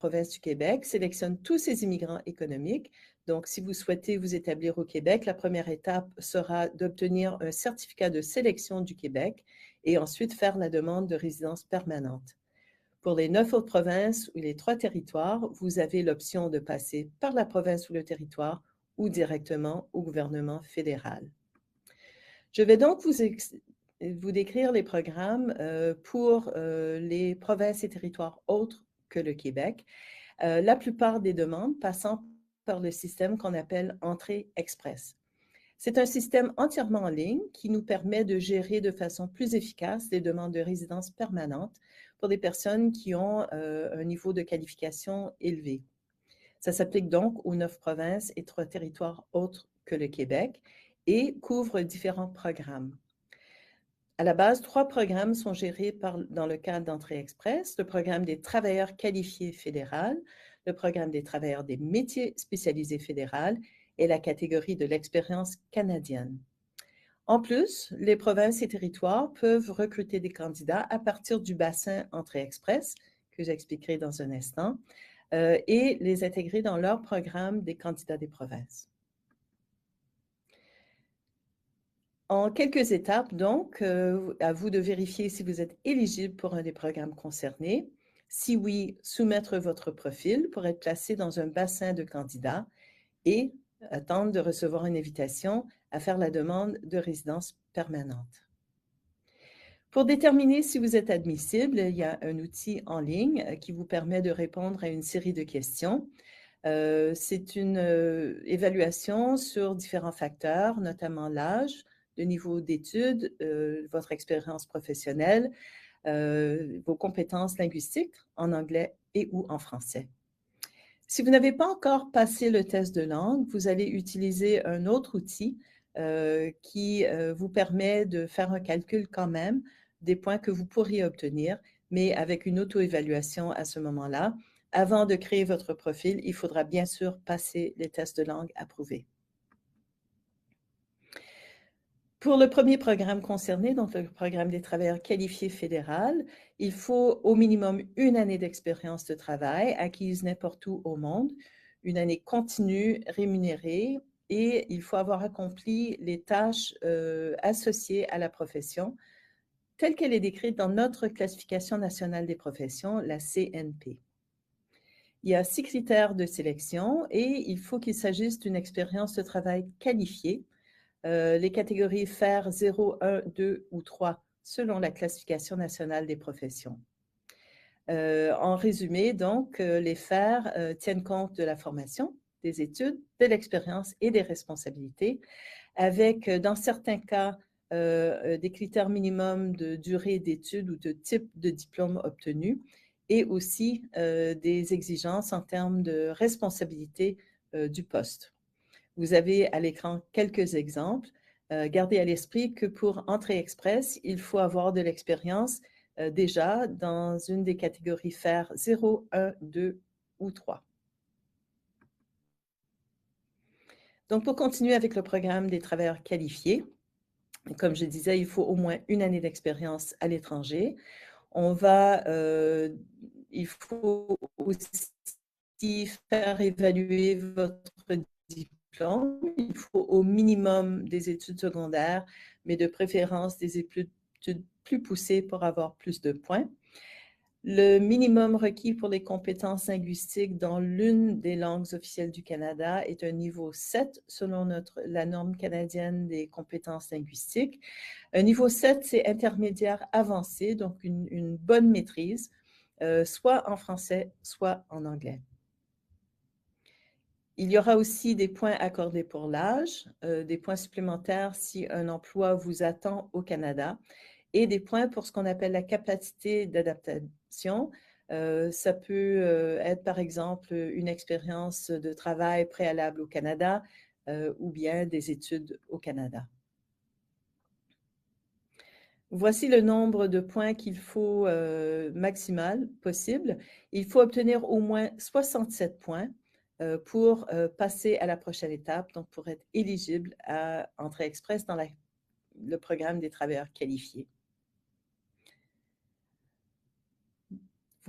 province du Québec sélectionne tous ses immigrants économiques. Donc, si vous souhaitez vous établir au Québec, la première étape sera d'obtenir un certificat de sélection du Québec et ensuite faire la demande de résidence permanente. Pour les 9 autres provinces ou les 3 territoires, vous avez l'option de passer par la province ou le territoire ou directement au gouvernement fédéral. Je vais donc vous décrire les programmes pour les provinces et territoires autres que le Québec. La plupart des demandes passant par le système qu'on appelle Entrée Express. C'est un système entièrement en ligne qui nous permet de gérer de façon plus efficace les demandes de résidence permanente pour des personnes qui ont un niveau de qualification élevé. Ça s'applique donc aux 9 provinces et 3 territoires autres que le Québec et couvre différents programmes. À la base, 3 programmes sont gérés dans le cadre d'Entrée Express, le programme des travailleurs qualifiés fédéral, le programme des travailleurs des métiers spécialisés fédéral et la catégorie de l'expérience canadienne. En plus, les provinces et territoires peuvent recruter des candidats à partir du bassin Entrée Express, que j'expliquerai dans un instant, et les intégrer dans leur programme des candidats des provinces. En quelques étapes, donc, à vous de vérifier si vous êtes éligible pour un des programmes concernés. Si oui, soumettre votre profil pour être placé dans un bassin de candidats et attendre de recevoir une invitation à faire la demande de résidence permanente. Pour déterminer si vous êtes admissible, il y a un outil en ligne qui vous permet de répondre à une série de questions. C'est une évaluation sur différents facteurs, notamment l'âge, le niveau d'études, votre expérience professionnelle, vos compétences linguistiques en anglais et ou en français. Si vous n'avez pas encore passé le test de langue, vous allez utiliser un autre outil qui vous permet de faire un calcul quand même des points que vous pourriez obtenir, mais avec une auto-évaluation à ce moment-là. Avant de créer votre profil, il faudra bien sûr passer les tests de langue approuvés. Pour le premier programme concerné, donc le programme des travailleurs qualifiés fédéral, il faut au minimum 1 année d'expérience de travail acquise n'importe où au monde, une année continue, rémunérée, et il faut avoir accompli les tâches associées à la profession, telle qu'elle est décrite dans notre classification nationale des professions, la CNP. Il y a 6 critères de sélection et il faut qu'il s'agisse d'une expérience de travail qualifiée. Les catégories FAIR 0, 1, 2 ou 3 selon la classification nationale des professions. En résumé, donc, les FAIR tiennent compte de la formation, des études, de l'expérience et des responsabilités, avec, dans certains cas, des critères minimums de durée d'études ou de type de diplôme obtenu, et aussi des exigences en termes de responsabilité du poste. Vous avez à l'écran quelques exemples. Gardez à l'esprit que pour Entrée Express, il faut avoir de l'expérience déjà dans une des catégories FAIR 0, 1, 2 ou 3. Donc, pour continuer avec le programme des travailleurs qualifiés, comme je disais, il faut au moins 1 année d'expérience à l'étranger. Il faut aussi faire évaluer votre diplôme. Il faut au minimum des études secondaires, mais de préférence des études plus poussées pour avoir plus de points. Le minimum requis pour les compétences linguistiques dans l'une des langues officielles du Canada est un niveau 7 selon la norme canadienne des compétences linguistiques. Un niveau 7, c'est intermédiaire avancé, donc une bonne maîtrise, soit en français, soit en anglais. Il y aura aussi des points accordés pour l'âge, des points supplémentaires si un emploi vous attend au Canada, et des points pour ce qu'on appelle la capacité d'adaptation. Ça peut être, par exemple, une expérience de travail préalable au Canada ou bien des études au Canada. Voici le nombre de points qu'il faut maximal possible. Il faut obtenir au moins 67 points pour passer à la prochaine étape, donc pour être éligible à Entrée Express dans le programme des travailleurs qualifiés.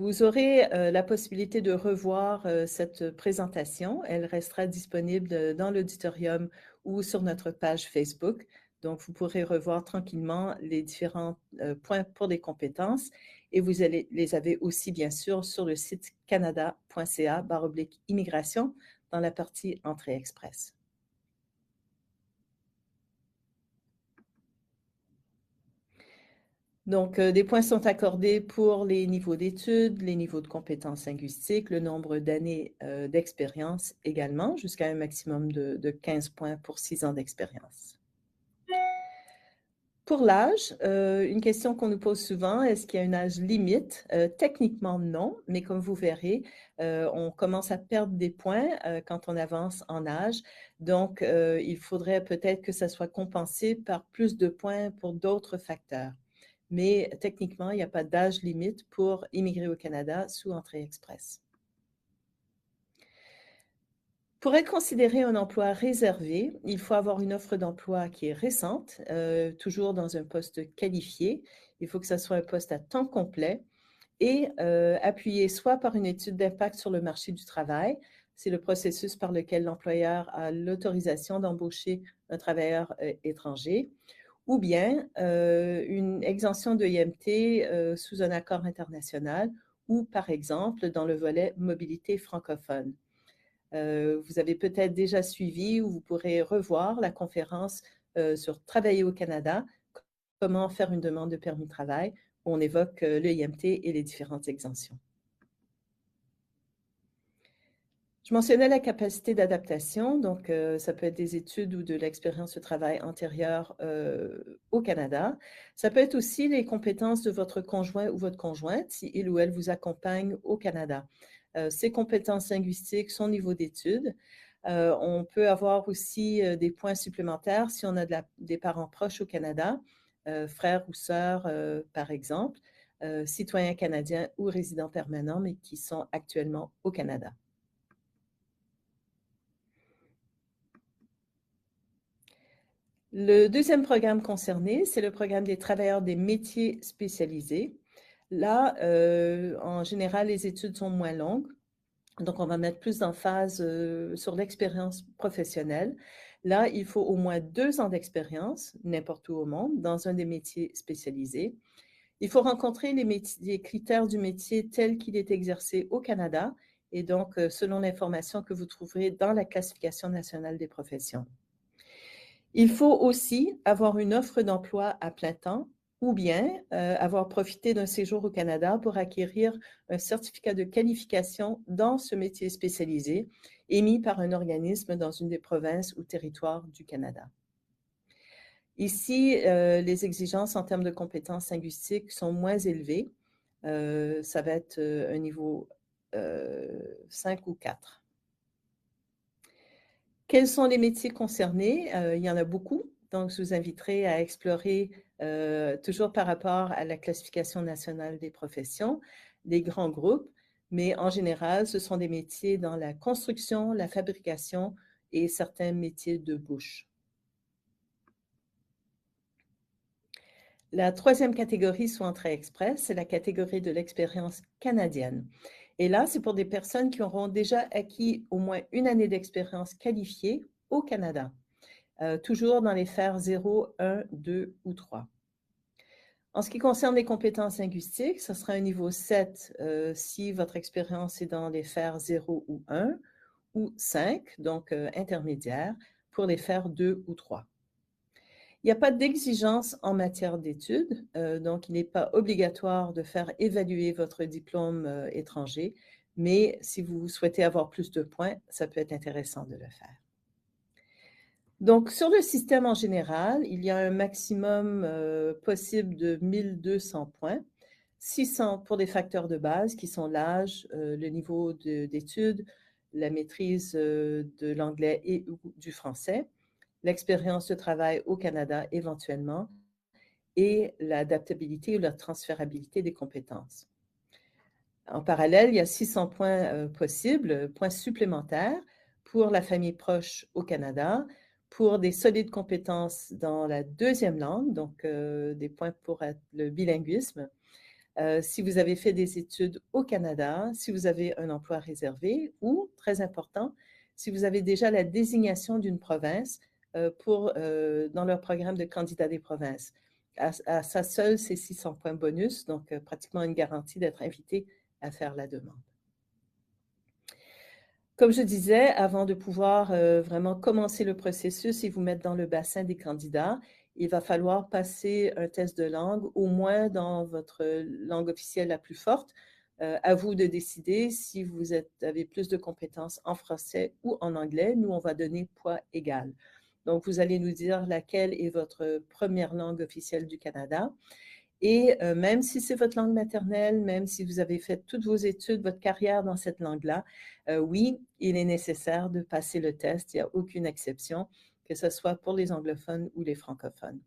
Vous aurez la possibilité de revoir cette présentation. Elle restera disponible dans l'auditorium ou sur notre page Facebook. Donc, vous pourrez revoir tranquillement les différents points pour les compétences et vous les avez aussi, bien sûr, sur le site canada.ca/immigration dans la partie Entrée Express. Donc, des points sont accordés pour les niveaux d'études, les niveaux de compétences linguistiques, le nombre d'années d'expérience également, jusqu'à un maximum de 15 points pour 6 ans d'expérience. Pour l'âge, une question qu'on nous pose souvent, est-ce qu'il y a un âge limite? Techniquement, non, mais comme vous verrez, on commence à perdre des points quand on avance en âge. Donc, il faudrait peut-être que ça soit compensé par plus de points pour d'autres facteurs. Mais techniquement, il n'y a pas d'âge limite pour immigrer au Canada sous entrée express. Pour être considéré un emploi réservé, il faut avoir une offre d'emploi qui est récente, toujours dans un poste qualifié. Il faut que ça soit un poste à temps complet et appuyé soit par une étude d'impact sur le marché du travail, c'est le processus par lequel l'employeur a l'autorisation d'embaucher un travailleur étranger, ou bien une exemption de IMT sous un accord international ou, par exemple, dans le volet mobilité francophone. Vous avez peut-être déjà suivi ou vous pourrez revoir la conférence sur Travailler au Canada, comment faire une demande de permis de travail, où on évoque le IMT et les différentes exemptions. Je mentionnais la capacité d'adaptation, donc ça peut être des études ou de l'expérience de travail antérieure au Canada. Ça peut être aussi les compétences de votre conjoint ou votre conjointe, si il ou elle vous accompagne au Canada. Ses compétences linguistiques, son niveau d'études. On peut avoir aussi des points supplémentaires si on a des parents proches au Canada, frères ou sœurs par exemple, citoyens canadiens ou résidents permanents, mais qui sont actuellement au Canada. Le deuxième programme concerné, c'est le programme des travailleurs des métiers spécialisés. Là, en général, les études sont moins longues, donc on va mettre plus d'emphase sur l'expérience professionnelle. Là, il faut au moins 2 ans d'expérience, n'importe où au monde, dans un des métiers spécialisés. Il faut rencontrer les critères du métier tel qu'il est exercé au Canada et donc selon l'information que vous trouverez dans la classification nationale des professions. Il faut aussi avoir une offre d'emploi à plein temps ou bien avoir profité d'un séjour au Canada pour acquérir un certificat de qualification dans ce métier spécialisé émis par un organisme dans une des provinces ou territoires du Canada. Ici, les exigences en termes de compétences linguistiques sont moins élevées. Ça va être un niveau 5 ou 4. Quels sont les métiers concernés? Il y en a beaucoup, donc je vous inviterai à explorer, toujours par rapport à la classification nationale des professions, les grands groupes, mais en général, ce sont des métiers dans la construction, la fabrication et certains métiers de bouche. La troisième catégorie sous entrée express, c'est la catégorie de l'expérience canadienne. Et là, c'est pour des personnes qui auront déjà acquis au moins une année d'expérience qualifiée au Canada, toujours dans les FER 0, 1, 2 ou 3. En ce qui concerne les compétences linguistiques, ce sera un niveau 7 si votre expérience est dans les FER 0 ou 1, ou 5, donc intermédiaire, pour les FER 2 ou 3. Il n'y a pas d'exigence en matière d'études, donc il n'est pas obligatoire de faire évaluer votre diplôme étranger, mais si vous souhaitez avoir plus de points, ça peut être intéressant de le faire. Donc, sur le système en général, il y a un maximum possible de 1200 points, 600 pour des facteurs de base qui sont l'âge, le niveau d'études, la maîtrise de l'anglais et du français, l'expérience de travail au Canada éventuellement, et l'adaptabilité ou la transférabilité des compétences. En parallèle, il y a 600 points possibles, points supplémentaires pour la famille proche au Canada, pour des solides compétences dans la deuxième langue, donc des points pour le bilinguisme, Si vous avez fait des études au Canada, si vous avez un emploi réservé ou, très important, si vous avez déjà la désignation d'une province dans leur programme de candidat des provinces. À ça seul, c'est 600 points bonus, donc pratiquement une garantie d'être invité à faire la demande. Comme je disais, avant de pouvoir vraiment commencer le processus et vous mettre dans le bassin des candidats, il va falloir passer un test de langue, au moins dans votre langue officielle la plus forte. À vous de décider si vous avez plus de compétences en français ou en anglais. Nous, on va donner poids égal. Donc, vous allez nous dire laquelle est votre première langue officielle du Canada. Et même si c'est votre langue maternelle, même si vous avez fait toutes vos études, votre carrière dans cette langue-là, oui, il est nécessaire de passer le test. Il n'y a aucune exception, que ce soit pour les anglophones ou les francophones.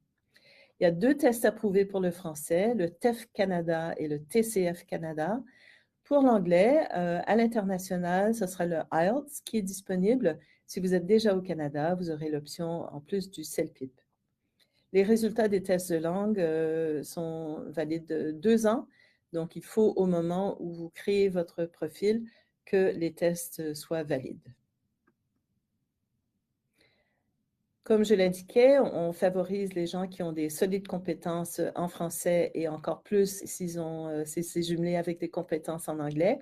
Il y a 2 tests approuvés pour le français, le TEF Canada et le TCF Canada. Pour l'anglais, à l'international, ce sera le IELTS qui est disponible. Si vous êtes déjà au Canada, vous aurez l'option en plus du CELPIP. Les résultats des tests de langue sont valides de 2 ans. Donc, il faut au moment où vous créez votre profil que les tests soient valides. Comme je l'indiquais, on favorise les gens qui ont des solides compétences en français et encore plus s'ils ont, c'est jumelé avec des compétences en anglais.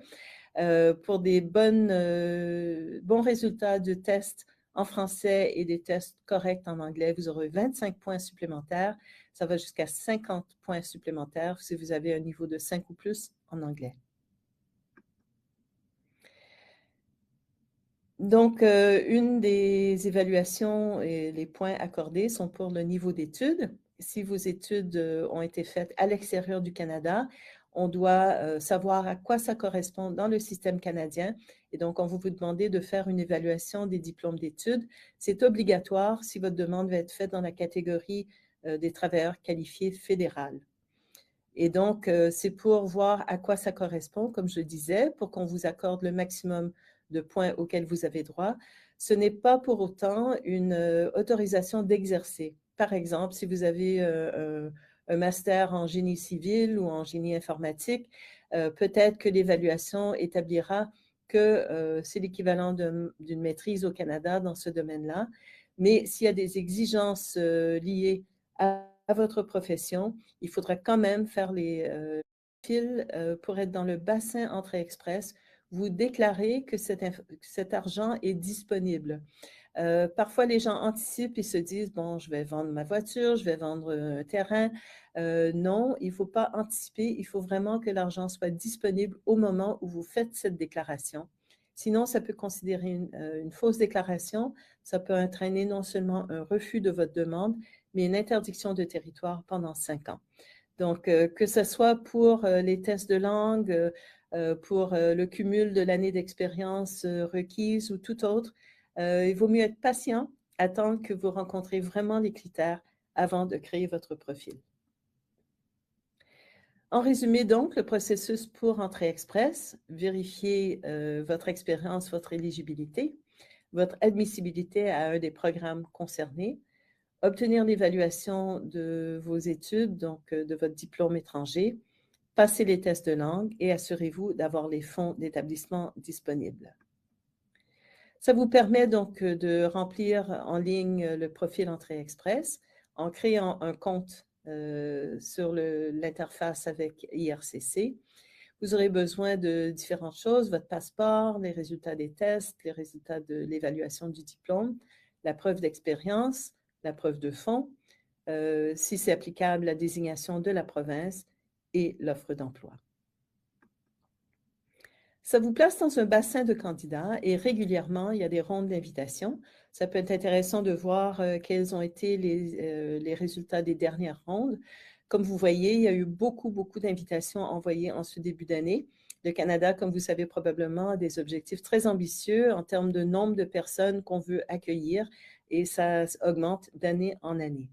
Pour des bons résultats de tests en français et des tests corrects en anglais, vous aurez 25 points supplémentaires. Ça va jusqu'à 50 points supplémentaires si vous avez un niveau de 5 ou plus en anglais. Donc, une des évaluations et les points accordés sont pour le niveau d'études. Si vos études ont été faites à l'extérieur du Canada, on doit savoir à quoi ça correspond dans le système canadien. Et donc, on va vous demander de faire une évaluation des diplômes d'études. C'est obligatoire si votre demande va être faite dans la catégorie des travailleurs qualifiés fédérales. Et donc, c'est pour voir à quoi ça correspond, comme je disais, pour qu'on vous accorde le maximum de points auxquels vous avez droit. Ce n'est pas pour autant une autorisation d'exercer. Par exemple, si vous avez un master en génie civil ou en génie informatique, peut-être que l'évaluation établira que c'est l'équivalent d'une maîtrise au Canada dans ce domaine-là. Mais s'il y a des exigences liées à votre profession, il faudra quand même faire les fils pour être dans le bassin Entrée Express. Vous déclarez que cet argent est disponible. Parfois, les gens anticipent et se disent, bon, je vais vendre ma voiture, je vais vendre un terrain. Non, il ne faut pas anticiper. Il faut vraiment que l'argent soit disponible au moment où vous faites cette déclaration. Sinon, ça peut considérer une fausse déclaration. Ça peut entraîner non seulement un refus de votre demande, mais une interdiction de territoire pendant 5 ans. Donc, que ce soit pour les tests de langue, pour le cumul de l'année d'expérience requise ou tout autre, il vaut mieux être patient, attendre que vous rencontrez vraiment les critères avant de créer votre profil. En résumé, donc, le processus pour Entrée Express, vérifier votre expérience, votre éligibilité, votre admissibilité à un des programmes concernés, obtenir l'évaluation de vos études, donc de votre diplôme étranger, passer les tests de langue et assurez-vous d'avoir les fonds d'établissement disponibles. Ça vous permet donc de remplir en ligne le profil Entrée Express en créant un compte sur l'interface avec IRCC. Vous aurez besoin de différentes choses, votre passeport, les résultats des tests, les résultats de l'évaluation du diplôme, la preuve d'expérience, la preuve de fonds, si c'est applicable, la désignation de la province et l'offre d'emploi. Ça vous place dans un bassin de candidats et régulièrement, il y a des rondes d'invitation. Ça peut être intéressant de voir quels ont été les résultats des dernières rondes. Comme vous voyez, il y a eu beaucoup d'invitations envoyées en ce début d'année. Le Canada, comme vous savez probablement, a des objectifs très ambitieux en termes de nombre de personnes qu'on veut accueillir et ça augmente d'année en année.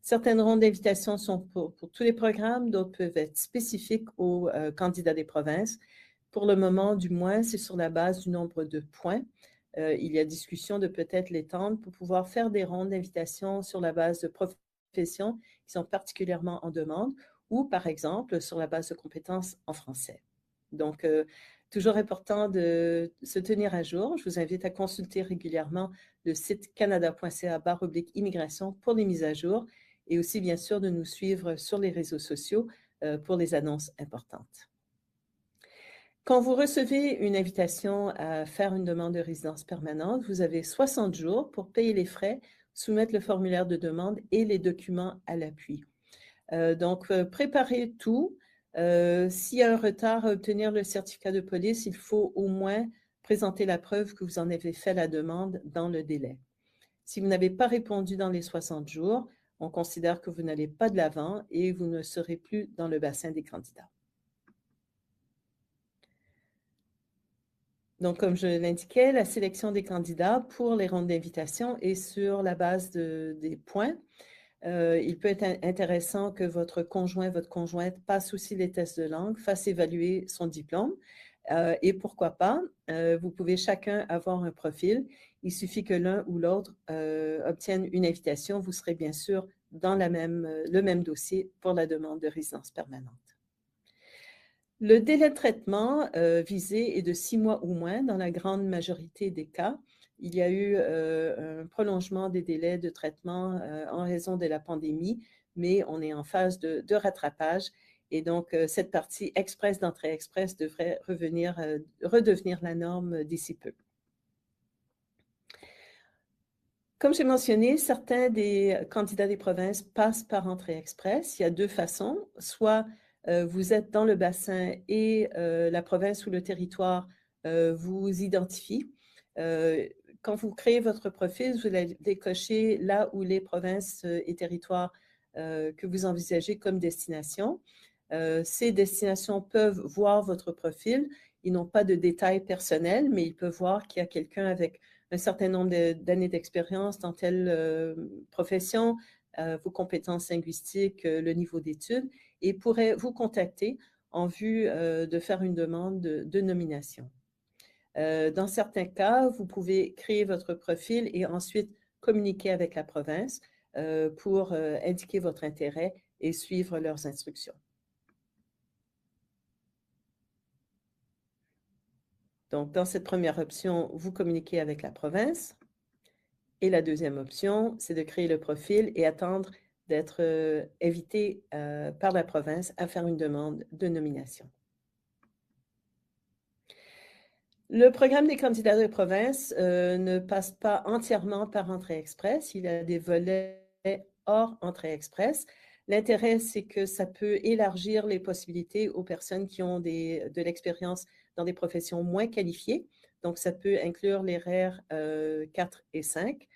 Certaines rondes d'invitation sont pour tous les programmes, d'autres peuvent être spécifiques aux candidats des provinces. Pour le moment, du moins, c'est sur la base du nombre de points. Il y a discussion de peut-être l'étendre pour pouvoir faire des rondes d'invitation sur la base de professions qui sont particulièrement en demande ou, par exemple, sur la base de compétences en français. Donc, toujours important de se tenir à jour. Je vous invite à consulter régulièrement le site canada.ca/immigration pour les mises à jour et aussi, bien sûr, de nous suivre sur les réseaux sociaux pour les annonces importantes. Quand vous recevez une invitation à faire une demande de résidence permanente, vous avez 60 jours pour payer les frais, soumettre le formulaire de demande et les documents à l'appui. Donc, préparez tout. S'il y a un retard à obtenir le certificat de police, il faut au moins présenter la preuve que vous en avez fait la demande dans le délai. Si vous n'avez pas répondu dans les 60 jours, on considère que vous n'allez pas de l'avant et vous ne serez plus dans le bassin des candidats. Donc, comme je l'indiquais, la sélection des candidats pour les rondes d'invitation est sur la base des points. Il peut être intéressant que votre conjoint, votre conjointe passe aussi les tests de langue, fasse évaluer son diplôme. Et pourquoi pas, vous pouvez chacun avoir un profil. Il suffit que l'un ou l'autre obtienne une invitation. Vous serez bien sûr dans le même dossier pour la demande de résidence permanente. Le délai de traitement visé est de 6 mois ou moins dans la grande majorité des cas. Il y a eu un prolongement des délais de traitement en raison de la pandémie, mais on est en phase de rattrapage et donc cette partie express d'entrée express devrait redevenir la norme d'ici peu. Comme j'ai mentionné, certains des candidats des provinces passent par entrée express. Il y a deux façons. Soit vous êtes dans le bassin et la province ou le territoire vous identifie. Quand vous créez votre profil, vous allez décocher là où les provinces et territoires que vous envisagez comme destination. Ces destinations peuvent voir votre profil. Ils n'ont pas de détails personnels, mais ils peuvent voir qu'il y a quelqu'un avec un certain nombre d'années d'expérience dans telle profession, vos compétences linguistiques, le niveau d'études, et pourraient vous contacter en vue de faire une demande de nomination. Dans certains cas, vous pouvez créer votre profil et ensuite communiquer avec la province pour indiquer votre intérêt et suivre leurs instructions. Donc, dans cette première option, vous communiquez avec la province. Et la deuxième option, c'est de créer le profil et attendre d'être invité par la province à faire une demande de nomination. Le programme des candidats de province ne passe pas entièrement par entrée express. Il y a des volets hors entrée express. L'intérêt, c'est que ça peut élargir les possibilités aux personnes qui ont de l'expérience dans des professions moins qualifiées. Donc, ça peut inclure les RER 4 et 5.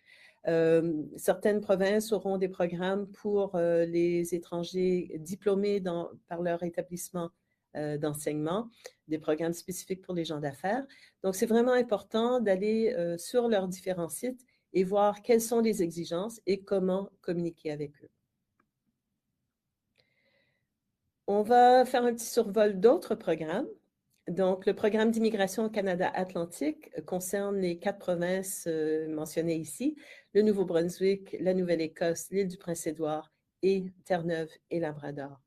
Certaines provinces auront des programmes pour les étrangers diplômés par leur établissement d'enseignement, des programmes spécifiques pour les gens d'affaires. Donc, c'est vraiment important d'aller sur leurs différents sites et voir quelles sont les exigences et comment communiquer avec eux. On va faire un petit survol d'autres programmes. Donc, le programme d'immigration au Canada Atlantique concerne les 4 provinces mentionnées ici, le Nouveau-Brunswick, la Nouvelle-Écosse, l'île du Prince-Édouard et Terre-Neuve et Labrador.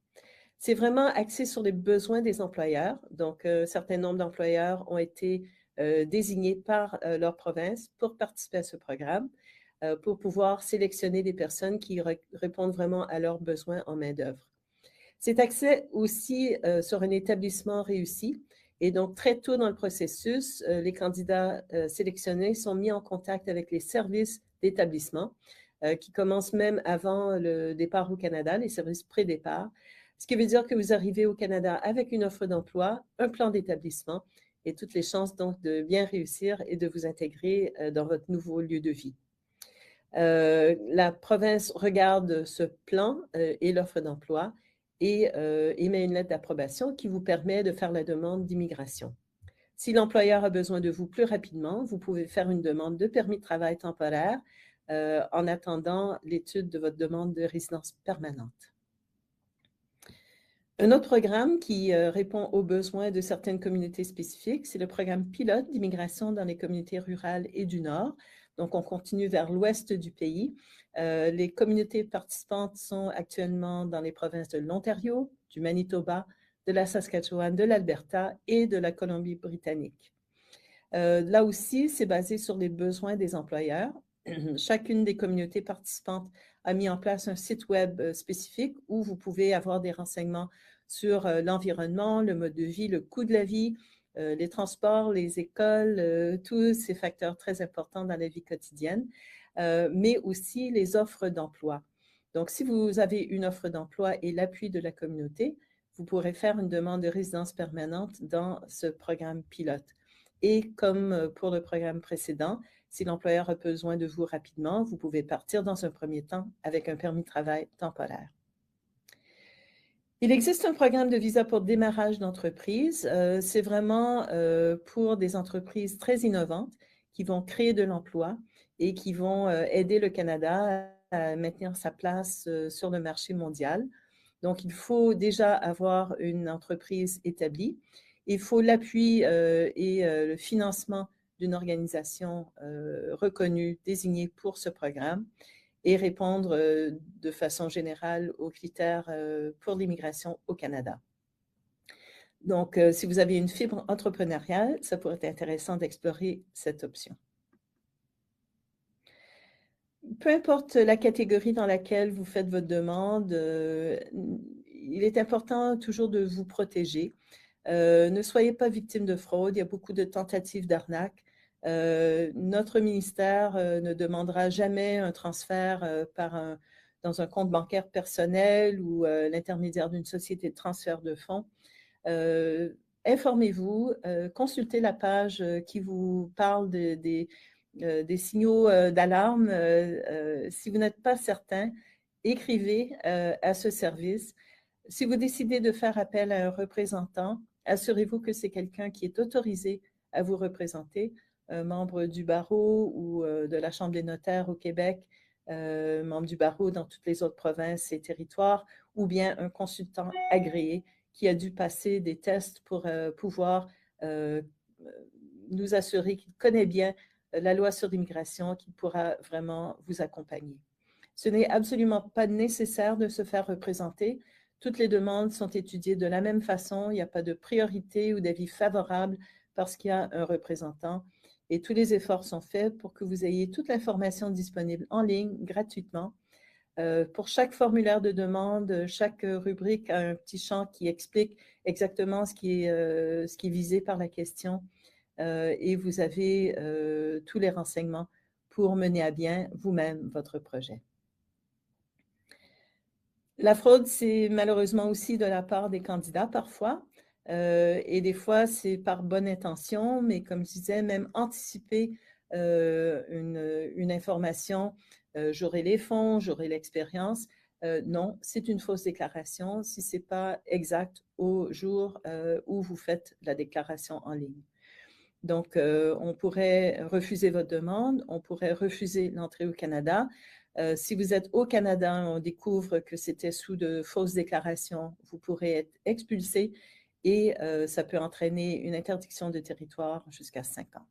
C'est vraiment axé sur les besoins des employeurs. Donc, un certain nombre d'employeurs ont été désignés par leur province pour participer à ce programme, pour pouvoir sélectionner des personnes qui répondent vraiment à leurs besoins en main-d'œuvre. C'est axé aussi sur un établissement réussi. Et donc, très tôt dans le processus, les candidats sélectionnés sont mis en contact avec les services d'établissement qui commencent même avant le départ au Canada, les services pré-départ. Ce qui veut dire que vous arrivez au Canada avec une offre d'emploi, un plan d'établissement et toutes les chances donc de bien réussir et de vous intégrer dans votre nouveau lieu de vie. La province regarde ce plan et l'offre d'emploi et émet une lettre d'approbation qui vous permet de faire la demande d'immigration. Si l'employeur a besoin de vous plus rapidement, vous pouvez faire une demande de permis de travail temporaire en attendant l'étude de votre demande de résidence permanente. Un autre programme qui répond aux besoins de certaines communautés spécifiques, c'est le programme pilote d'immigration dans les communautés rurales et du Nord. Donc, on continue vers l'ouest du pays. Les communautés participantes sont actuellement dans les provinces de l'Ontario, du Manitoba, de la Saskatchewan, de l'Alberta et de la Colombie-Britannique. Là aussi, c'est basé sur les besoins des employeurs. Chacune des communautés participantes a mis en place un site web spécifique où vous pouvez avoir des renseignements sur l'environnement, le mode de vie, le coût de la vie, les transports, les écoles, tous ces facteurs très importants dans la vie quotidienne, mais aussi les offres d'emploi. Donc, si vous avez une offre d'emploi et l'appui de la communauté, vous pourrez faire une demande de résidence permanente dans ce programme pilote. Et comme pour le programme précédent, si l'employeur a besoin de vous rapidement, vous pouvez partir dans un premier temps avec un permis de travail temporaire. Il existe un programme de visa pour démarrage d'entreprise. C'est vraiment pour des entreprises très innovantes qui vont créer de l'emploi et qui vont aider le Canada à maintenir sa place sur le marché mondial. Donc, il faut déjà avoir une entreprise établie. Il faut l'appui et le financement d'une organisation reconnue, désignée pour ce programme et répondre de façon générale aux critères pour l'immigration au Canada. Donc, si vous avez une fibre entrepreneuriale, ça pourrait être intéressant d'explorer cette option. Peu importe la catégorie dans laquelle vous faites votre demande, il est important toujours de vous protéger. Ne soyez pas victime de fraude, il y a beaucoup de tentatives d'arnaque. Notre ministère ne demandera jamais un transfert dans un compte bancaire personnel ou l'intermédiaire d'une société de transfert de fonds. Informez-vous, consultez la page qui vous parle des signaux d'alarme. Si vous n'êtes pas certain, écrivez à ce service. Si vous décidez de faire appel à un représentant, assurez-vous que c'est quelqu'un qui est autorisé à vous représenter, un membre du barreau ou de la Chambre des notaires au Québec, membre du barreau dans toutes les autres provinces et territoires, ou bien un consultant agréé qui a dû passer des tests pour pouvoir nous assurer qu'il connaît bien la loi sur l'immigration, qu'il pourra vraiment vous accompagner. Ce n'est absolument pas nécessaire de se faire représenter. Toutes les demandes sont étudiées de la même façon. Il n'y a pas de priorité ou d'avis favorable parce qu'il y a un représentant. Et tous les efforts sont faits pour que vous ayez toute l'information disponible en ligne gratuitement. Pour chaque formulaire de demande, chaque rubrique a un petit champ qui explique exactement ce qui est visé par la question. Et vous avez tous les renseignements pour mener à bien vous-même votre projet. La fraude, c'est malheureusement aussi de la part des candidats parfois. Et des fois, c'est par bonne intention, mais comme je disais, même anticiper une information, j'aurai les fonds, j'aurai l'expérience. Non, c'est une fausse déclaration si ce n'est pas exact au jour où vous faites la déclaration en ligne. Donc, on pourrait refuser votre demande, on pourrait refuser l'entrée au Canada. Si vous êtes au Canada, on découvre que c'était sous de fausses déclarations, vous pourrez être expulsé et ça peut entraîner une interdiction de territoire jusqu'à 5 ans.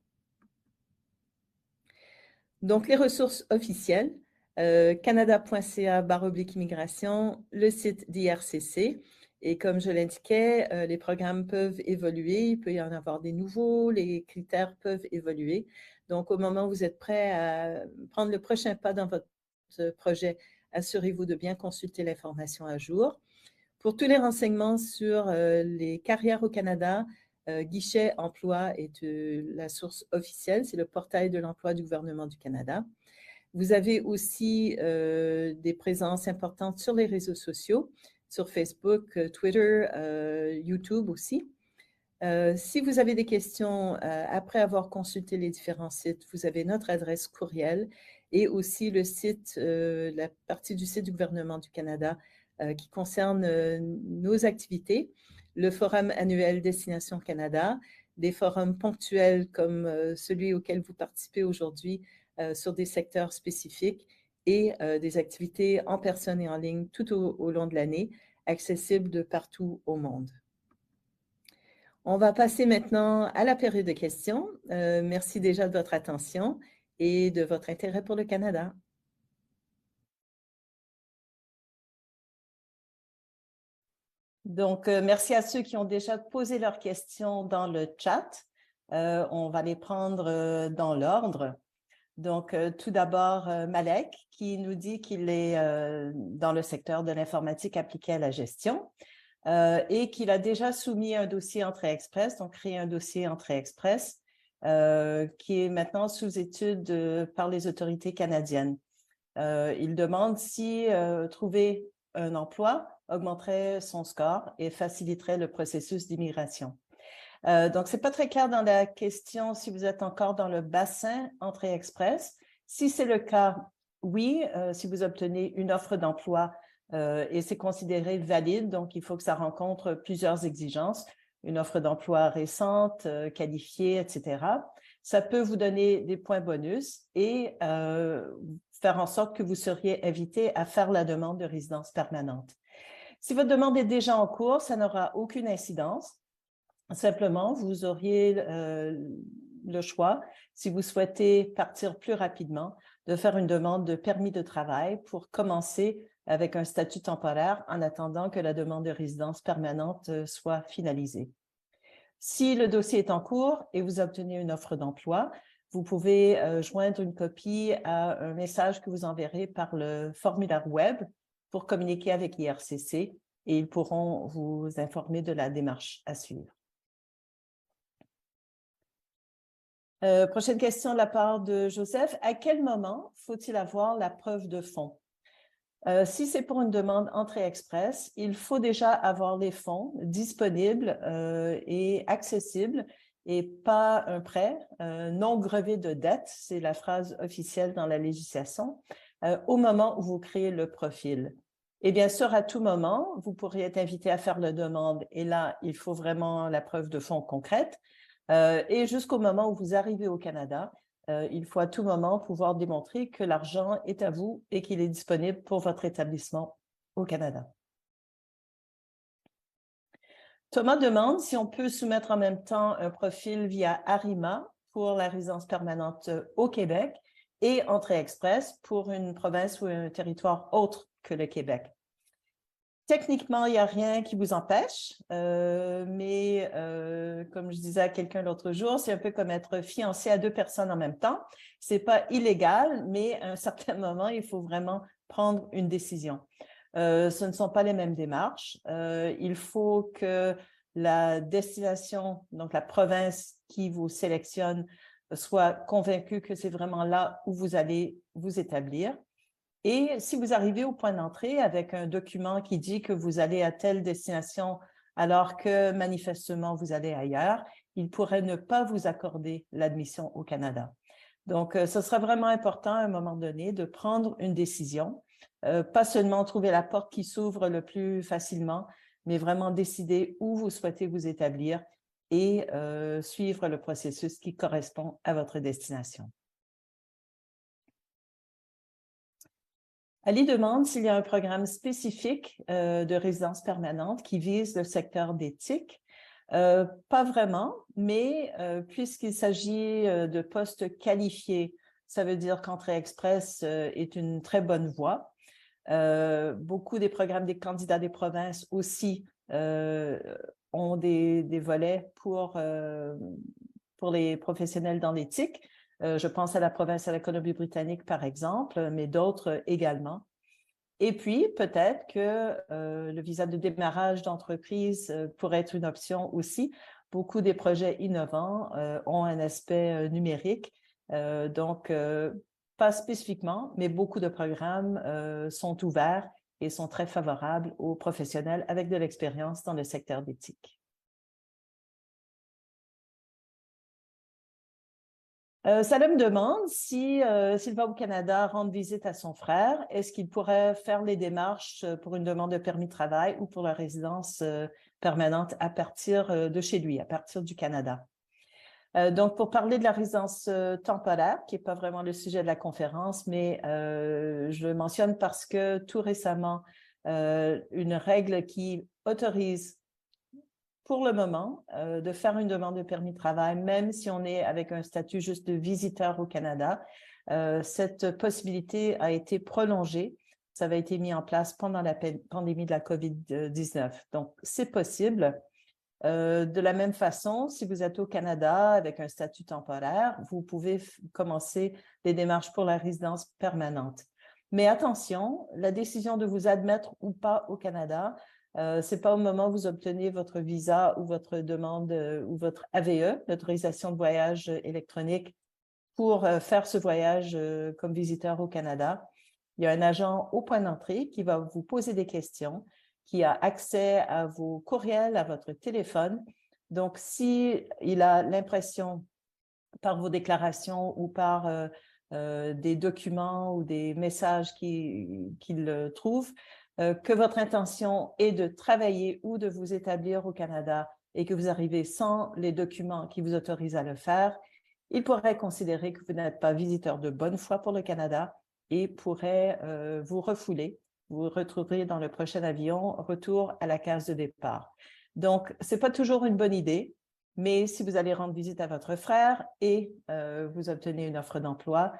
Donc, les ressources officielles, canada.ca/immigration, le site d'IRCC. Et comme je l'indiquais, les programmes peuvent évoluer, il peut y en avoir des nouveaux, les critères peuvent évoluer. Donc, au moment où vous êtes prêt à prendre le prochain pas dans votre projet, assurez-vous de bien consulter l'information à jour. Pour tous les renseignements sur les carrières au Canada, Guichet Emploi est la source officielle, c'est le portail de l'emploi du gouvernement du Canada. Vous avez aussi des présences importantes sur les réseaux sociaux, sur Facebook, Twitter, YouTube aussi. Si vous avez des questions après avoir consulté les différents sites, vous avez notre adresse courriel et aussi le site, la partie du site du gouvernement du Canada qui concerne nos activités, le forum annuel Destination Canada, des forums ponctuels comme celui auquel vous participez aujourd'hui sur des secteurs spécifiques et des activités en personne et en ligne tout au long de l'année, accessibles de partout au monde. On va passer maintenant à la période de questions. Merci déjà de votre attention et de votre intérêt pour le Canada. Donc, merci à ceux qui ont déjà posé leurs questions dans le chat. On va les prendre dans l'ordre. Donc, tout d'abord, Malek, qui nous dit qu'il est dans le secteur de l'informatique appliquée à la gestion et qu'il a déjà soumis un dossier Entrée Express, donc créé un dossier Entrée Express qui est maintenant sous étude par les autorités canadiennes. Il demande si trouver un emploi augmenterait son score et faciliterait le processus d'immigration. Donc, ce n'est pas très clair dans la question si vous êtes encore dans le bassin Entrée Express. Si c'est le cas, oui, si vous obtenez une offre d'emploi et c'est considéré valide, donc il faut que ça rencontre plusieurs exigences, une offre d'emploi récente, qualifiée, etc. Ça peut vous donner des points bonus et faire en sorte que vous seriez invité à faire la demande de résidence permanente. Si votre demande est déjà en cours, ça n'aura aucune incidence. Simplement, vous auriez le choix, si vous souhaitez partir plus rapidement, de faire une demande de permis de travail pour commencer avec un statut temporaire en attendant que la demande de résidence permanente soit finalisée. Si le dossier est en cours et vous obtenez une offre d'emploi, vous pouvez joindre une copie à un message que vous enverrez par le formulaire web pour communiquer avec l'IRCC et ils pourront vous informer de la démarche à suivre. Prochaine question de la part de Joseph. À quel moment faut-il avoir la preuve de fonds? Si c'est pour une demande Entrée Express, il faut déjà avoir les fonds disponibles et accessibles et pas un prêt non grevé de dette, c'est la phrase officielle dans la législation, au moment où vous créez le profil. Et bien sûr, à tout moment, vous pourriez être invité à faire la demande et là, il faut vraiment la preuve de fonds concrète. Et jusqu'au moment où vous arrivez au Canada, il faut à tout moment pouvoir démontrer que l'argent est à vous et qu'il est disponible pour votre établissement au Canada. Thomas demande si on peut soumettre en même temps un profil via Arima pour la résidence permanente au Québec et Entrée Express pour une province ou un territoire autre que le Québec. Techniquement, il n'y a rien qui vous empêche, mais comme je disais à quelqu'un l'autre jour, c'est un peu comme être fiancé à deux personnes en même temps. Ce n'est pas illégal, mais à un certain moment, il faut vraiment prendre une décision. Ce ne sont pas les mêmes démarches. Il faut que la destination, donc la province qui vous sélectionne, soit convaincue que c'est vraiment là où vous allez vous établir. Et si vous arrivez au point d'entrée avec un document qui dit que vous allez à telle destination alors que manifestement vous allez ailleurs, il pourrait ne pas vous accorder l'admission au Canada. Donc, ce sera vraiment important à un moment donné de prendre une décision, pas seulement trouver la porte qui s'ouvre le plus facilement, mais vraiment décider où vous souhaitez vous établir et suivre le processus qui correspond à votre destination. Ali demande s'il y a un programme spécifique de résidence permanente qui vise le secteur d'éthique. Pas vraiment, mais puisqu'il s'agit de postes qualifiés, ça veut dire qu'Entrée Express est une très bonne voie. Beaucoup des programmes des candidats des provinces aussi ont des volets pour les professionnels dans l'éthique. Je pense à la province à la Colombie-Britannique, par exemple, mais d'autres également. Et puis, peut-être que le visa de démarrage d'entreprise pourrait être une option aussi. Beaucoup des projets innovants ont un aspect numérique, donc pas spécifiquement, mais beaucoup de programmes sont ouverts et sont très favorables aux professionnels avec de l'expérience dans le secteur d'éthique. Salem demande si, s'il va au Canada rendre visite à son frère, est-ce qu'il pourrait faire les démarches pour une demande de permis de travail ou pour la résidence permanente à partir de chez lui, à partir du Canada. Donc, pour parler de la résidence temporaire, qui n'est pas vraiment le sujet de la conférence, mais je le mentionne parce que tout récemment, une règle qui autorise pour le moment, de faire une demande de permis de travail, même si on est avec un statut juste de visiteur au Canada. Cette possibilité a été prolongée. Ça avait été mis en place pendant la pandémie de la COVID-19. Donc, c'est possible. De la même façon, si vous êtes au Canada avec un statut temporaire, vous pouvez commencer les démarches pour la résidence permanente. Mais attention, la décision de vous admettre ou pas au Canada, ce n'est pas au moment où vous obtenez votre visa ou votre demande ou votre AVE, l'autorisation de voyage électronique, pour faire ce voyage comme visiteur au Canada. Il y a un agent au point d'entrée qui va vous poser des questions, qui a accès à vos courriels, à votre téléphone. Donc, s'il a l'impression, par vos déclarations ou par des documents ou des messages qu'il trouve, que votre intention est de travailler ou de vous établir au Canada et que vous arrivez sans les documents qui vous autorisent à le faire, il pourrait considérer que vous n'êtes pas visiteur de bonne foi pour le Canada et pourrait vous refouler. Vous retrouverez dans le prochain avion, retour à la case de départ. Donc, ce n'est pas toujours une bonne idée, mais si vous allez rendre visite à votre frère et vous obtenez une offre d'emploi,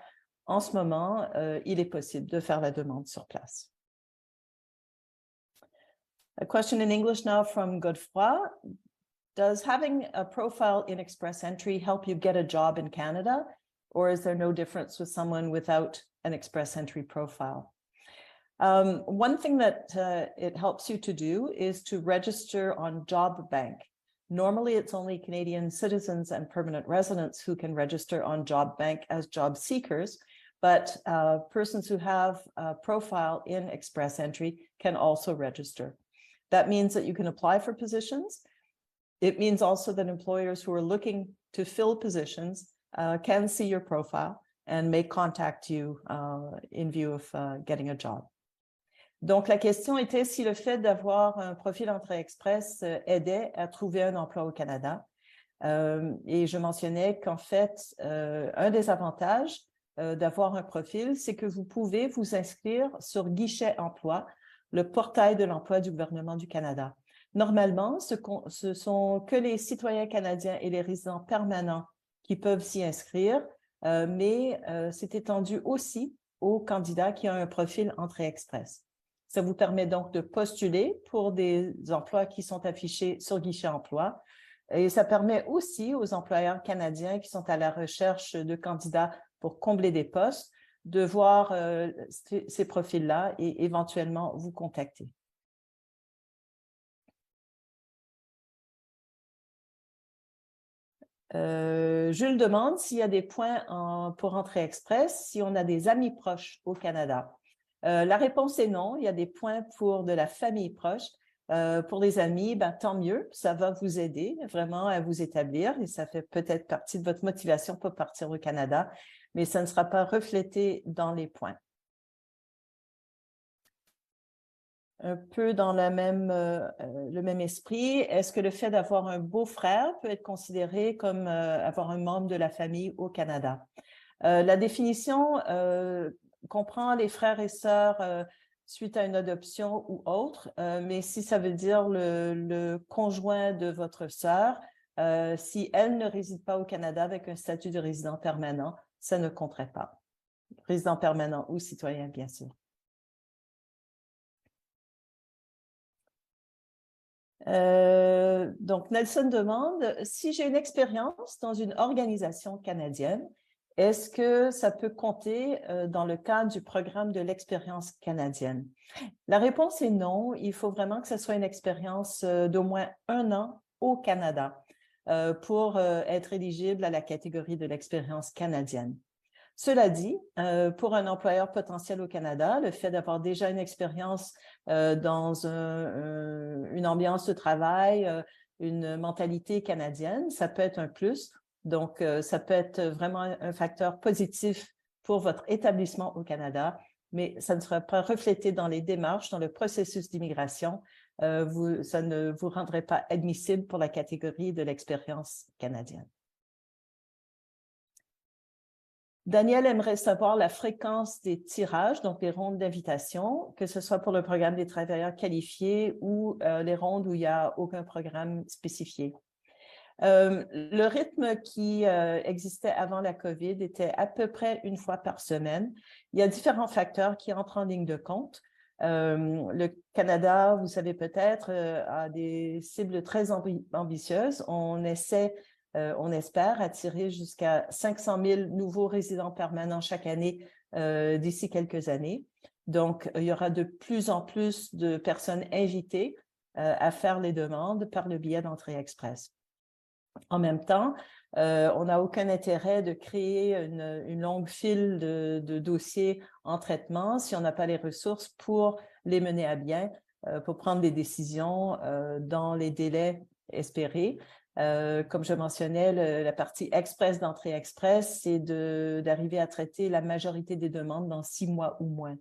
en ce moment, il est possible de faire la demande sur place. A question in English now from Godefroy. Does having a profile in Express Entry help you get a job in Canada, or is there no difference with someone without an Express Entry profile? One thing that it helps you to do is to register on Job Bank. Normally, it's only Canadian citizens and permanent residents who can register on Job Bank as job seekers, but persons who have a profile in Express Entry can also register. That means that you can apply for positions. It means also that employers who are looking to fill positions can see your profile and may contact you in view of getting a job. Donc, la question était si le fait d'avoir un profil Entrée Express aidait à trouver un emploi au Canada. Et je mentionnais qu'en fait, un des avantages d'avoir un profil, c'est que vous pouvez vous inscrire sur Guichet Emploi, le portail de l'emploi du gouvernement du Canada. Normalement, ce sont que les citoyens canadiens et les résidents permanents qui peuvent s'y inscrire, mais c'est étendu aussi aux candidats qui ont un profil Entrée Express. Ça vous permet donc de postuler pour des emplois qui sont affichés sur Guichet Emploi. Et ça permet aussi aux employeurs canadiens qui sont à la recherche de candidats pour combler des postes de voir ces profils-là et éventuellement vous contacter. Jules demande s'il y a des points pour Entrée Express, si on a des amis proches au Canada. La réponse est non, il y a des points pour de la famille proche. Pour les amis, tant mieux, ça va vous aider vraiment à vous établir et ça fait peut-être partie de votre motivation pour partir au Canada, mais ça ne sera pas reflété dans les points. Un peu dans le même esprit, est-ce que le fait d'avoir un beau-frère peut être considéré comme avoir un membre de la famille au Canada? La définition comprend les frères et sœurs suite à une adoption ou autre, mais si ça veut dire le conjoint de votre sœur, si elle ne réside pas au Canada avec un statut de résident permanent, ça ne compterait pas. Résident permanent ou citoyen, bien sûr. Donc, Nelson demande, si j'ai une expérience dans une organisation canadienne, est-ce que ça peut compter dans le cadre du programme de l'expérience canadienne? La réponse est non. Il faut vraiment que ce soit une expérience d'au moins 1 an au Canada pour être éligible à la catégorie de l'expérience canadienne. Cela dit, pour un employeur potentiel au Canada, le fait d'avoir déjà une expérience dans une ambiance de travail, une mentalité canadienne, ça peut être un plus. Donc, ça peut être vraiment un facteur positif pour votre établissement au Canada, mais ça ne sera pas reflété dans les démarches, dans le processus d'immigration. Ça ne vous rendrait pas admissible pour la catégorie de l'expérience canadienne. Daniel aimerait savoir la fréquence des tirages, donc les rondes d'invitation, que ce soit pour le programme des travailleurs qualifiés ou les rondes où il n'y a aucun programme spécifié. Le rythme qui existait avant la COVID était à peu près une fois par semaine. Il y a différents facteurs qui entrent en ligne de compte. Le Canada, vous savez peut-être, a des cibles très ambitieuses. On espère attirer jusqu'à 500 000 nouveaux résidents permanents chaque année d'ici quelques années. Donc, il y aura de plus en plus de personnes invitées à faire les demandes par le biais d'entrée express. En même temps, on n'a aucun intérêt de créer une longue file de dossiers en traitement si on n'a pas les ressources pour les mener à bien, pour prendre des décisions dans les délais espérés. Comme je mentionnais, la partie express d'entrée express, c'est d'arriver à traiter la majorité des demandes dans 6 mois ou moins.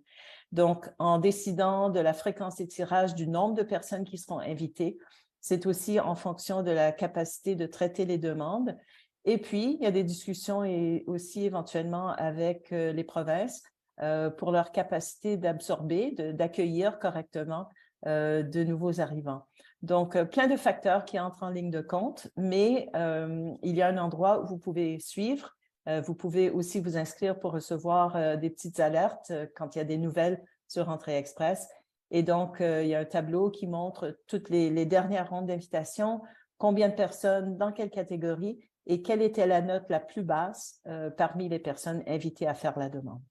Donc, en décidant de la fréquence des tirages, du nombre de personnes qui seront invitées, c'est aussi en fonction de la capacité de traiter les demandes. Et puis, il y a des discussions et aussi éventuellement avec les provinces pour leur capacité d'absorber, d'accueillir correctement de nouveaux arrivants. Donc, plein de facteurs qui entrent en ligne de compte, mais il y a un endroit où vous pouvez suivre. Vous pouvez aussi vous inscrire pour recevoir des petites alertes quand il y a des nouvelles sur Entrée Express. Et donc, il y a un tableau qui montre toutes les dernières rondes d'invitation, combien de personnes, dans quelle catégorie et quelle était la note la plus basse parmi les personnes invitées à faire la demande.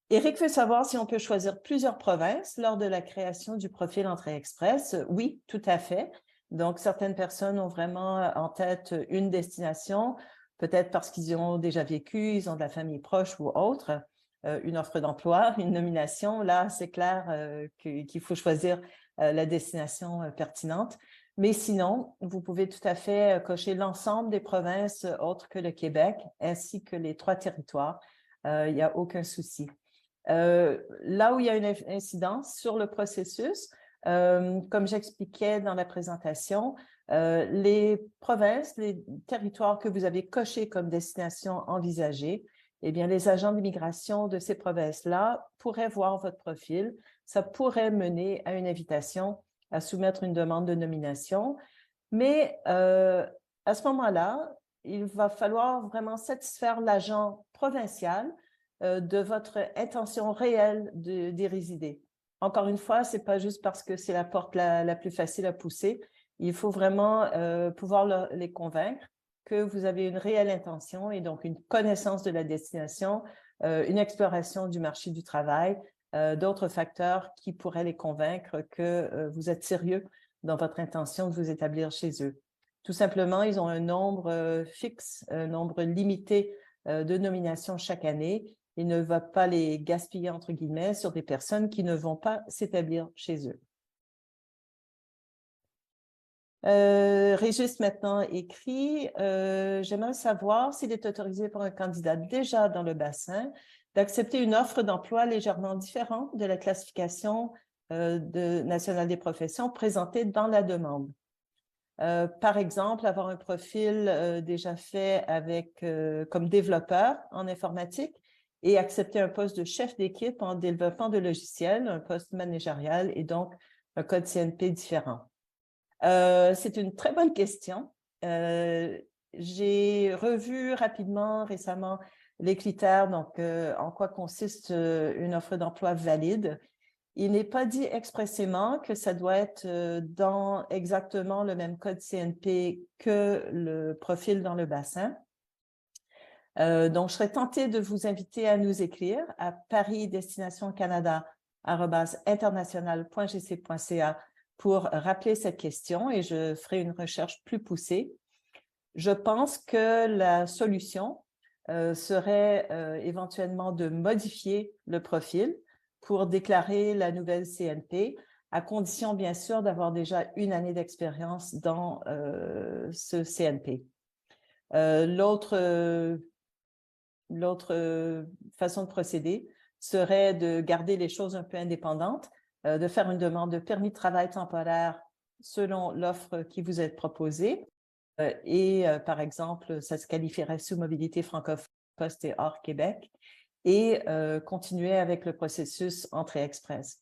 Éric veut savoir si on peut choisir plusieurs provinces lors de la création du profil Entrée Express. Oui, tout à fait. Donc, certaines personnes ont vraiment en tête une destination, peut-être parce qu'ils y ont déjà vécu, ils ont de la famille proche ou autre. Une offre d'emploi, une nomination, là, c'est clair qu'il faut choisir la destination pertinente. Mais sinon, vous pouvez tout à fait cocher l'ensemble des provinces autres que le Québec, ainsi que les 3 territoires. Il n'y a aucun souci. Là où il y a une incidence sur le processus, comme j'expliquais dans la présentation, les provinces, les territoires que vous avez cochés comme destination envisagée, eh bien, les agents d'immigration de ces provinces-là pourraient voir votre profil. Ça pourrait mener à une invitation à soumettre une demande de nomination. Mais à ce moment-là, il va falloir vraiment satisfaire l'agent provincial de votre intention réelle d'y résider. Encore une fois, ce n'est pas juste parce que c'est la porte la plus facile à pousser. Il faut vraiment pouvoir les convaincre que vous avez une réelle intention et donc une connaissance de la destination, une exploration du marché du travail, d'autres facteurs qui pourraient les convaincre que vous êtes sérieux dans votre intention de vous établir chez eux. Tout simplement, ils ont un nombre fixe, un nombre limité de nominations chaque année. Il ne va pas les gaspiller, entre guillemets, sur des personnes qui ne vont pas s'établir chez eux. Régis maintenant écrit « J'aimerais savoir s'il est autorisé pour un candidat déjà dans le bassin d'accepter une offre d'emploi légèrement différente de la classification nationale des professions présentée dans la demande. Par exemple, avoir un profil déjà fait comme développeur en informatique et accepter un poste de chef d'équipe en développement de logiciels, un poste managérial et donc un code CNP différent. C'est une très bonne question. J'ai revu rapidement récemment les critères, donc en quoi consiste une offre d'emploi valide. Il n'est pas dit expressément que ça doit être dans exactement le même code CNP que le profil dans le bassin. Donc, je serais tentée de vous inviter à nous écrire à parisdestination-canada@international.gc.ca pour rappeler cette question et je ferai une recherche plus poussée. Je pense que la solution serait éventuellement de modifier le profil pour déclarer la nouvelle CNP, à condition bien sûr d'avoir déjà une année d'expérience dans ce CNP. L'autre façon de procéder serait de garder les choses un peu indépendantes, de faire une demande de permis de travail temporaire selon l'offre qui vous est proposée par exemple, ça se qualifierait sous mobilité francophone post et hors Québec, et continuer avec le processus entrée express.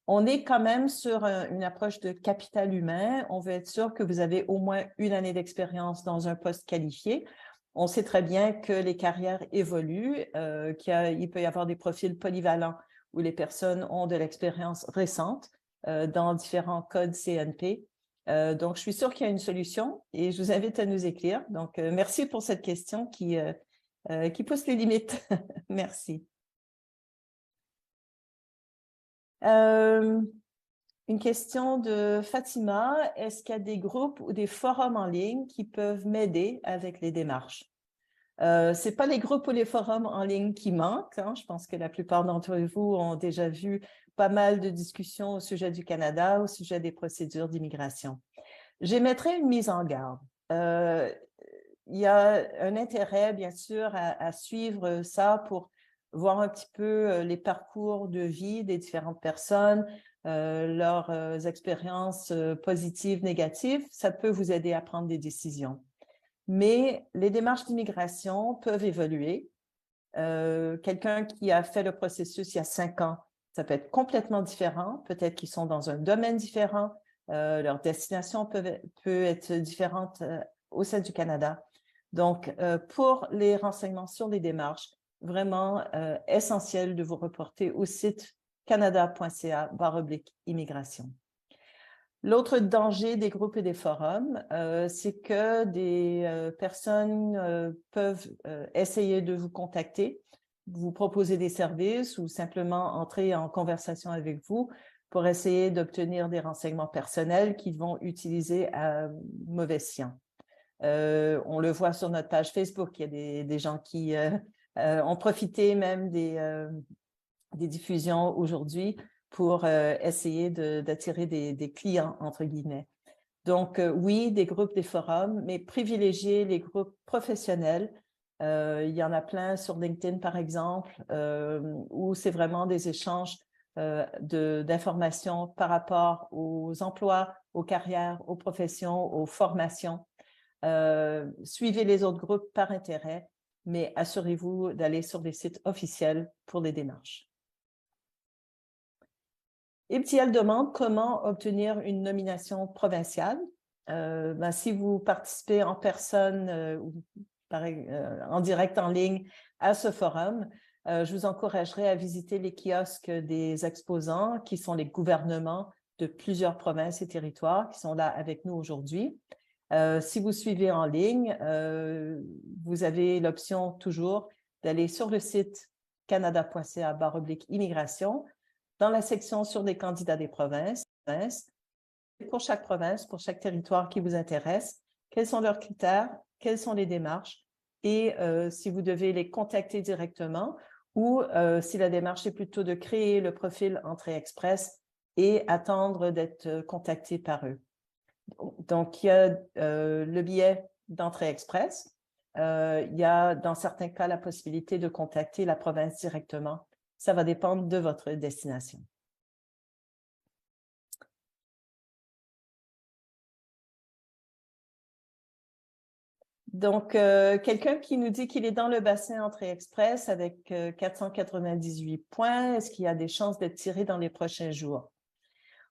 On est quand même sur une approche de capital humain. On veut être sûr que vous avez au moins une année d'expérience dans un poste qualifié. On sait très bien que les carrières évoluent, il peut y avoir des profils polyvalents où les personnes ont de l'expérience récente dans différents codes CNP. Donc, je suis sûre qu'il y a une solution et je vous invite à nous écrire. Donc, merci pour cette question qui pousse les limites. Merci. Une question de Fatima. Est-ce qu'il y a des groupes ou des forums en ligne qui peuvent m'aider avec les démarches? Ce n'est pas les groupes ou les forums en ligne qui manquent. Hein. Je pense que la plupart d'entre vous ont déjà vu pas mal de discussions au sujet du Canada, au sujet des procédures d'immigration. J'émettrai une mise en garde. Il y a un intérêt, bien sûr, à suivre ça pour voir un petit peu les parcours de vie des différentes personnes, leurs expériences positives, négatives. Ça peut vous aider à prendre des décisions. Mais les démarches d'immigration peuvent évoluer. Quelqu'un qui a fait le processus il y a 5 ans, ça peut être complètement différent. Peut-être qu'ils sont dans un domaine différent. Leur destination peut être différente au sein du Canada. Donc, pour les renseignements sur les démarches, vraiment essentiel de vous reporter au site canada.ca/immigration. L'autre danger des groupes et des forums, c'est que des personnes peuvent essayer de vous contacter, vous proposer des services ou simplement entrer en conversation avec vous pour essayer d'obtenir des renseignements personnels qu'ils vont utiliser à mauvais escient. On le voit sur notre page Facebook, il y a des gens qui ont profité même des diffusions aujourd'hui pour essayer d'attirer des clients, entre guillemets. Donc, oui, des groupes, des forums, mais privilégier les groupes professionnels. Il y en a plein sur LinkedIn, par exemple, où c'est vraiment des échanges d'informations par rapport aux emplois, aux carrières, aux professions, aux formations. Suivez les autres groupes par intérêt, mais assurez-vous d'aller sur des sites officiels pour les démarches. Ibtiel demande comment obtenir une nomination provinciale. Si vous participez en personne ou en direct en ligne à ce forum, je vous encouragerai à visiter les kiosques des exposants qui sont les gouvernements de plusieurs provinces et territoires qui sont là avec nous aujourd'hui. Si vous suivez en ligne, vous avez l'option toujours d'aller sur le site canada.ca/immigration dans la section sur les candidats des provinces. Pour chaque province, pour chaque territoire qui vous intéresse, quels sont leurs critères, quelles sont les démarches et si vous devez les contacter directement ou si la démarche est plutôt de créer le profil Entrée Express et attendre d'être contacté par eux. Donc, il y a le billet d'entrée express. Il y a, dans certains cas, la possibilité de contacter la province directement. Ça va dépendre de votre destination. Donc, quelqu'un qui nous dit qu'il est dans le bassin Entrée Express avec 498 points, est-ce qu'il y a des chances d'être tiré dans les prochains jours?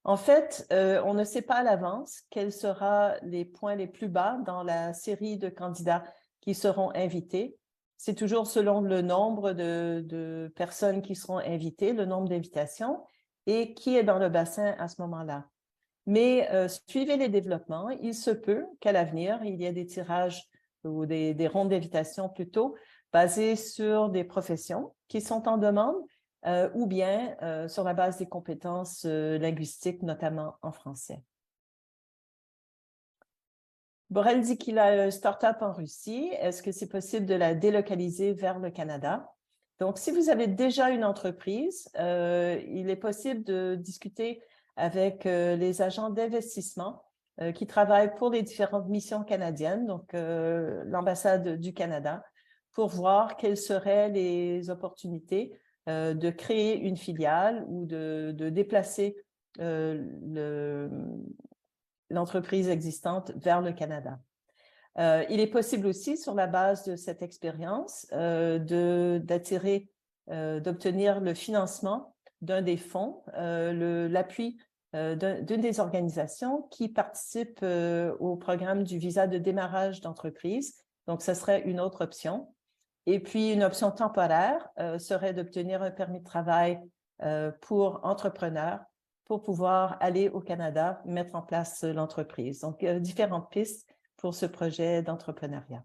En fait, on ne sait pas à l'avance quels seront les points les plus bas dans la série de candidats qui seront invités. C'est toujours selon le nombre de personnes qui seront invitées, le nombre d'invitations et qui est dans le bassin à ce moment-là. Mais suivez les développements. Il se peut qu'à l'avenir, il y ait des tirages ou des rondes d'invitation plutôt basées sur des professions qui sont en demande ou bien sur la base des compétences linguistiques, notamment en français. Borel dit qu'il a une start-up en Russie. Est-ce que c'est possible de la délocaliser vers le Canada? Donc, si vous avez déjà une entreprise, il est possible de discuter avec les agents d'investissement qui travaillent pour les différentes missions canadiennes, donc l'ambassade du Canada, pour voir quelles seraient les opportunités de créer une filiale ou de déplacer l'entreprise existante vers le Canada. Il est possible aussi, sur la base de cette expérience, d'obtenir le financement d'un des fonds, l'appui d'une des organisations qui participent au programme du visa de démarrage d'entreprise. Donc, ce serait une autre option. Et puis, une option temporaire serait d'obtenir un permis de travail pour entrepreneurs pour pouvoir aller au Canada, mettre en place l'entreprise. Donc, différentes pistes pour ce projet d'entrepreneuriat.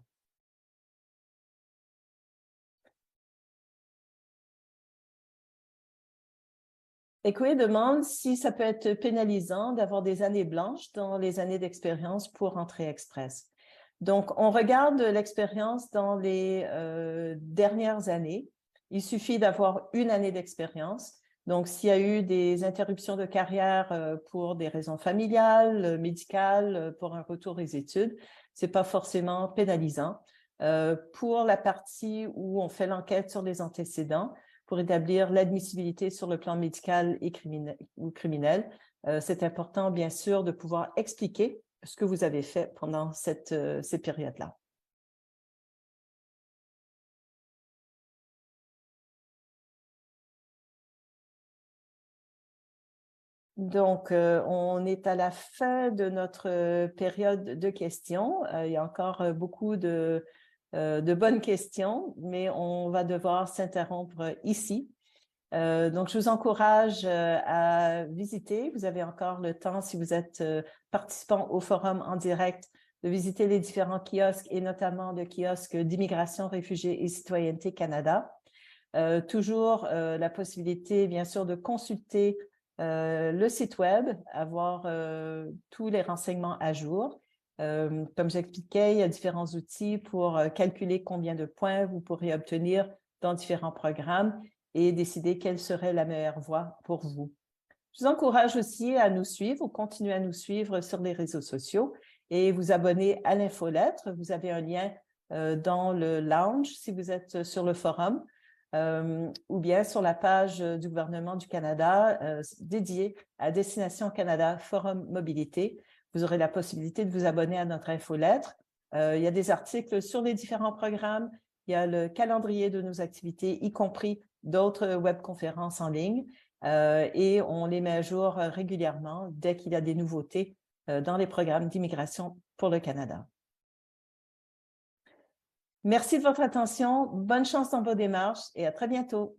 ECOE demande si ça peut être pénalisant d'avoir des années blanches dans les années d'expérience pour Entrée Express. Donc, on regarde l'expérience dans les dernières années. Il suffit d'avoir une année d'expérience. Donc, s'il y a eu des interruptions de carrière pour des raisons familiales, médicales, pour un retour aux études, ce n'est pas forcément pénalisant. Pour la partie où on fait l'enquête sur les antécédents, pour établir l'admissibilité sur le plan médical et criminel, c'est important, bien sûr, de pouvoir expliquer ce que vous avez fait pendant ces périodes-là. Donc, on est à la fin de notre période de questions. Il y a encore beaucoup de bonnes questions, mais on va devoir s'interrompre ici. Donc, je vous encourage à visiter. Vous avez encore le temps, si vous êtes participant au forum en direct, de visiter les différents kiosques et notamment le kiosque d'Immigration, Réfugiés et Citoyenneté Canada. Toujours la possibilité, bien sûr, de consulter le site web, avoir tous les renseignements à jour. Comme j'expliquais, il y a différents outils pour calculer combien de points vous pourrez obtenir dans différents programmes et décider quelle serait la meilleure voie pour vous. Je vous encourage aussi à nous suivre ou continuer à nous suivre sur les réseaux sociaux et vous abonner à l'infolettre. Vous avez un lien dans le lounge si vous êtes sur le forum ou bien sur la page du gouvernement du Canada dédiée à Destination Canada Forum Mobilité. Vous aurez la possibilité de vous abonner à notre infolettre. Il y a des articles sur les différents programmes. Il y a le calendrier de nos activités, y compris d'autres webconférences en ligne. Et on les met à jour régulièrement dès qu'il y a des nouveautés dans les programmes d'immigration pour le Canada. Merci de votre attention, bonne chance dans vos démarches et à très bientôt.